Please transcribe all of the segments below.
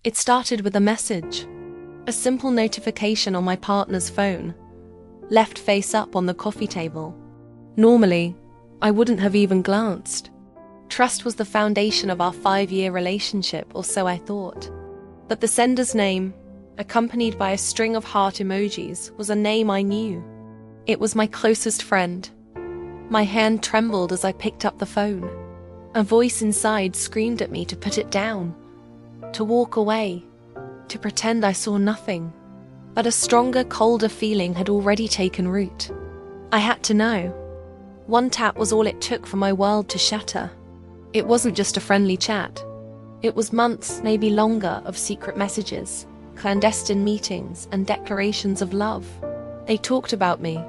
It started with a message, a simple notification on my partner's phone, left face up on the coffee table. Normally, I wouldn't have even glanced. Trust was the foundation of our 5-year relationship, or so I thought. But the sender's name, accompanied by a string of heart emojis, was a name I knew. It was my closest friend. My hand trembled as I picked up the phone. A voice inside screamed at me to put it down, to walk away, to pretend I saw nothing. But a stronger, colder feeling had already taken root. I had to know. One tap was all it took for my world to shatter. It wasn't just a friendly chat. It was months, maybe longer, of secret messages, clandestine meetings, and declarations of love. They talked about me.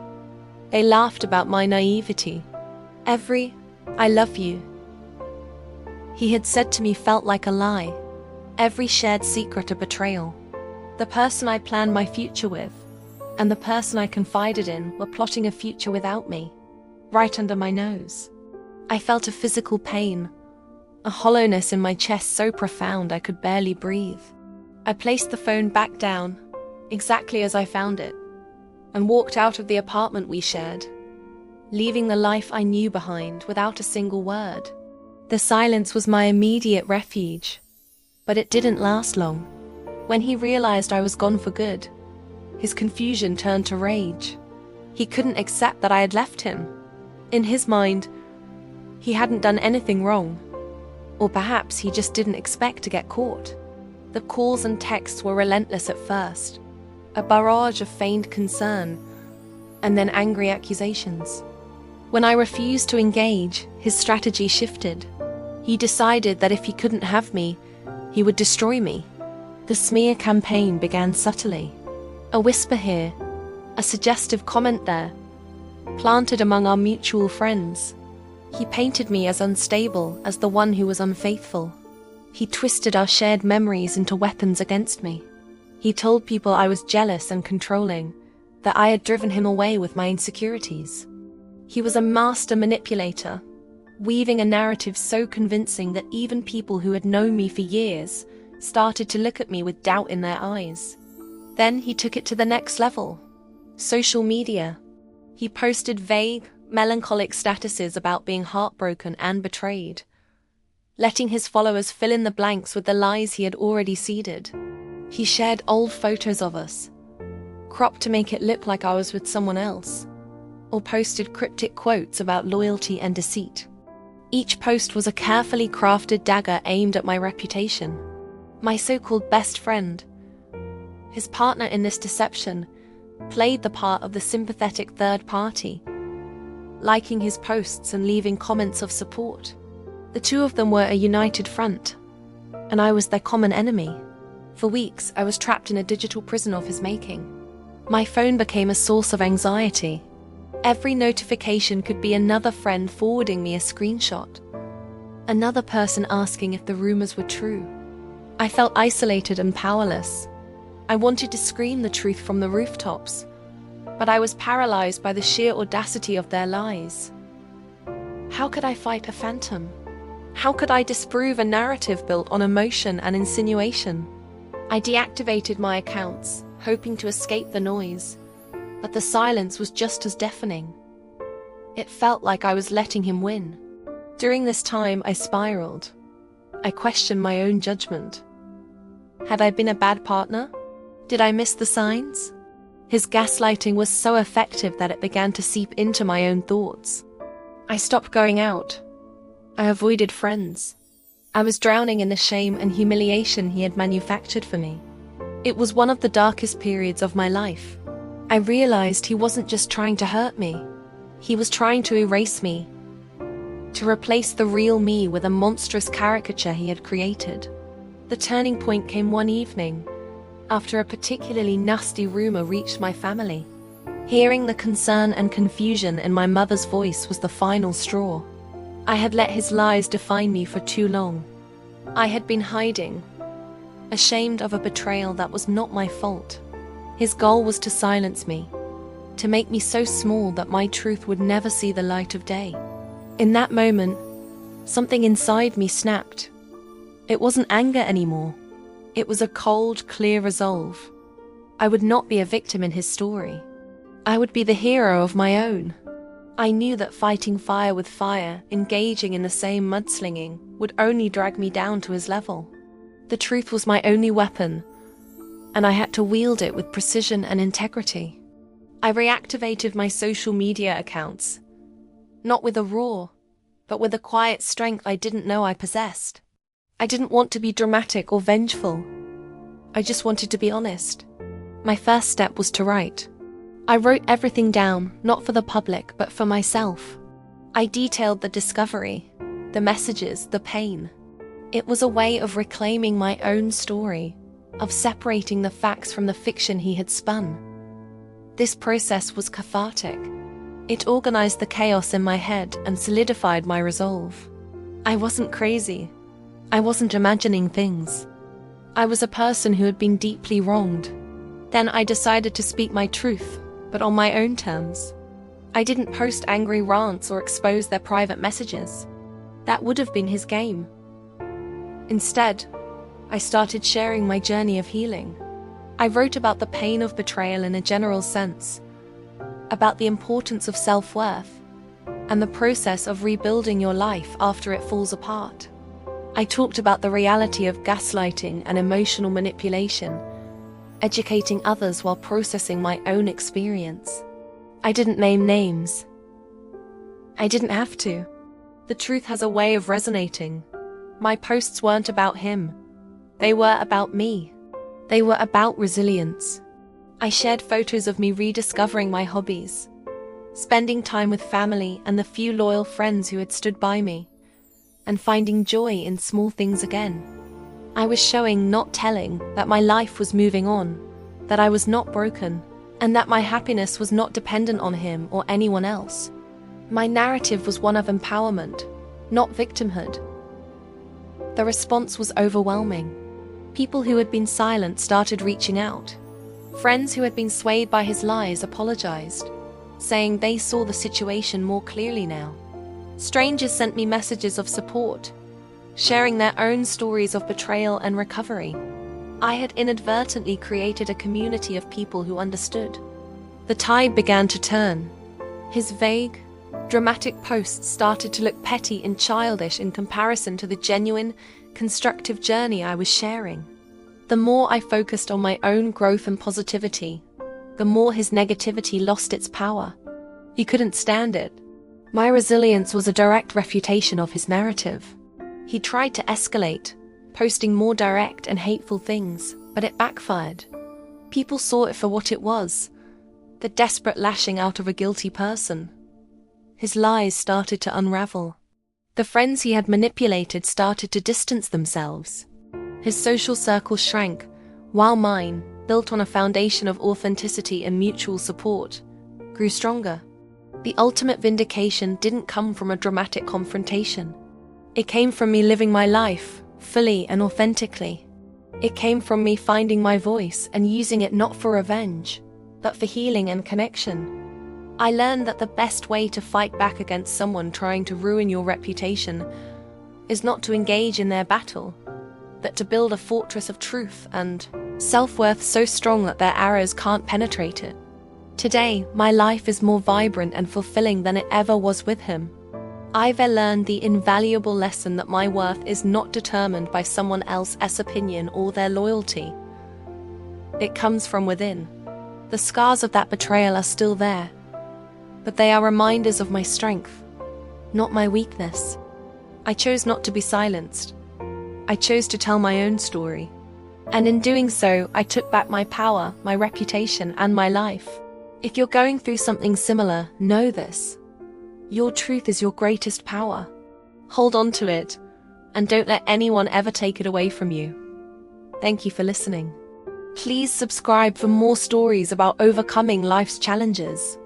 They laughed about my naivety. Every "I love you" he had said to me felt like a lie. Every shared secret a betrayal. The person I planned my future with, and the person I confided in, were plotting a future without me, right under my nose. I felt a physical pain, a hollowness in my chest so profound I could barely breathe. I placed the phone back down, exactly as I found it, and walked out of the apartment we shared, leaving the life I knew behind without a single word. The silence was my immediate refuge, but it didn't last long. When he realized I was gone for good, his confusion turned to rage. He couldn't accept that I had left him. In his mind, he hadn't done anything wrong. Or perhaps he just didn't expect to get caught. The calls and texts were relentless at first, a barrage of feigned concern, and then angry accusations. When I refused to engage, his strategy shifted. He decided that if he couldn't have me, he would destroy me. The smear campaign began subtly. A whisper here, a suggestive comment there, planted among our mutual friends. He painted me as unstable, as the one who was unfaithful. He twisted our shared memories into weapons against me. He told people I was jealous and controlling, that I had driven him away with my insecurities. He was a master manipulator, weaving a narrative so convincing that even people who had known me for years started to look at me with doubt in their eyes. Then he took it to the next level. Social media. He posted vague, melancholic statuses about being heartbroken and betrayed, letting his followers fill in the blanks with the lies he had already seeded. He shared old photos of us, cropped to make it look like I was with someone else, or posted cryptic quotes about loyalty and deceit. Each post was a carefully crafted dagger aimed at my reputation. My so-called best friend, his partner in this deception, played the part of the sympathetic third party, liking his posts and leaving comments of support. The two of them were a united front, and I was their common enemy. For weeks, I was trapped in a digital prison of his making. My phone became a source of anxiety. Every notification could be another friend forwarding me a screenshot, another person asking if the rumors were true. I felt isolated and powerless. I wanted to scream the truth from the rooftops, but I was paralyzed by the sheer audacity of their lies. How could I fight a phantom? How could I disprove a narrative built on emotion and insinuation? I deactivated my accounts, hoping to escape the noise, but the silence was just as deafening. It felt like I was letting him win. During this time, I spiraled. I questioned my own judgment. Had I been a bad partner? Did I miss the signs? His gaslighting was so effective that it began to seep into my own thoughts. I stopped going out. I avoided friends. I was drowning in the shame and humiliation he had manufactured for me. It was one of the darkest periods of my life. I realized he wasn't just trying to hurt me. He was trying to erase me, to replace the real me with a monstrous caricature he had created. The turning point came one evening, after a particularly nasty rumor reached my family. Hearing the concern and confusion in my mother's voice was the final straw. I had let his lies define me for too long. I had been hiding, ashamed of a betrayal that was not my fault. His goal was to silence me, to make me so small that my truth would never see the light of day. In that moment, something inside me snapped. It wasn't anger anymore. It was a cold, clear resolve. I would not be a victim in his story. I would be the hero of my own. I knew that fighting fire with fire, engaging in the same mudslinging, would only drag me down to his level. The truth was my only weapon, and I had to wield it with precision and integrity. I reactivated my social media accounts, not with a roar, but with a quiet strength I didn't know I possessed. I didn't want to be dramatic or vengeful. I just wanted to be honest. My first step was to write. I wrote everything down, not for the public, but for myself. I detailed the discovery, the messages, the pain. It was a way of reclaiming my own story, of separating the facts from the fiction he had spun. This process was cathartic. It organized the chaos in my head and solidified my resolve. I wasn't crazy. I wasn't imagining things. I was a person who had been deeply wronged. Then I decided to speak my truth, but on my own terms. I didn't post angry rants or expose their private messages. That would have been his game. Instead, I started sharing my journey of healing. I wrote about the pain of betrayal in a general sense, about the importance of self-worth, and the process of rebuilding your life after it falls apart. I talked about the reality of gaslighting and emotional manipulation, educating others while processing my own experience. I didn't name names. I didn't have to. The truth has a way of resonating. My posts weren't about him. They were about me. They were about resilience. I shared photos of me rediscovering my hobbies, spending time with family and the few loyal friends who had stood by me, and finding joy in small things again. I was showing, not telling, that my life was moving on, that I was not broken, and that my happiness was not dependent on him or anyone else. My narrative was one of empowerment, not victimhood. The response was overwhelming. People who had been silent started reaching out. Friends who had been swayed by his lies apologized, saying they saw the situation more clearly now. Strangers sent me messages of support, sharing their own stories of betrayal and recovery. I had inadvertently created a community of people who understood. The tide began to turn. His vague, dramatic posts started to look petty and childish in comparison to the genuine, constructive journey I was sharing. The more I focused on my own growth and positivity, the more his negativity lost its power. He couldn't stand it. My resilience was a direct refutation of his narrative. He tried to escalate, posting more direct and hateful things, but it backfired. People saw it for what it was, the desperate lashing out of a guilty person. His lies started to unravel. The friends he had manipulated started to distance themselves. His social circle shrank, while mine, built on a foundation of authenticity and mutual support, grew stronger. The ultimate vindication didn't come from a dramatic confrontation. It came from me living my life, fully and authentically. It came from me finding my voice and using it not for revenge, but for healing and connection. I learned that the best way to fight back against someone trying to ruin your reputation is not to engage in their battle, but to build a fortress of truth and self-worth so strong that their arrows can't penetrate it. Today, my life is more vibrant and fulfilling than it ever was with him. I've learned the invaluable lesson that my worth is not determined by someone else's opinion or their loyalty. It comes from within. The scars of that betrayal are still there, but they are reminders of my strength, not my weakness. I chose not to be silenced. I chose to tell my own story. And in doing so, I took back my power, my reputation, and my life. If you're going through something similar, know this. Your truth is your greatest power. Hold on to it, and don't let anyone ever take it away from you. Thank you for listening. Please subscribe for more stories about overcoming life's challenges.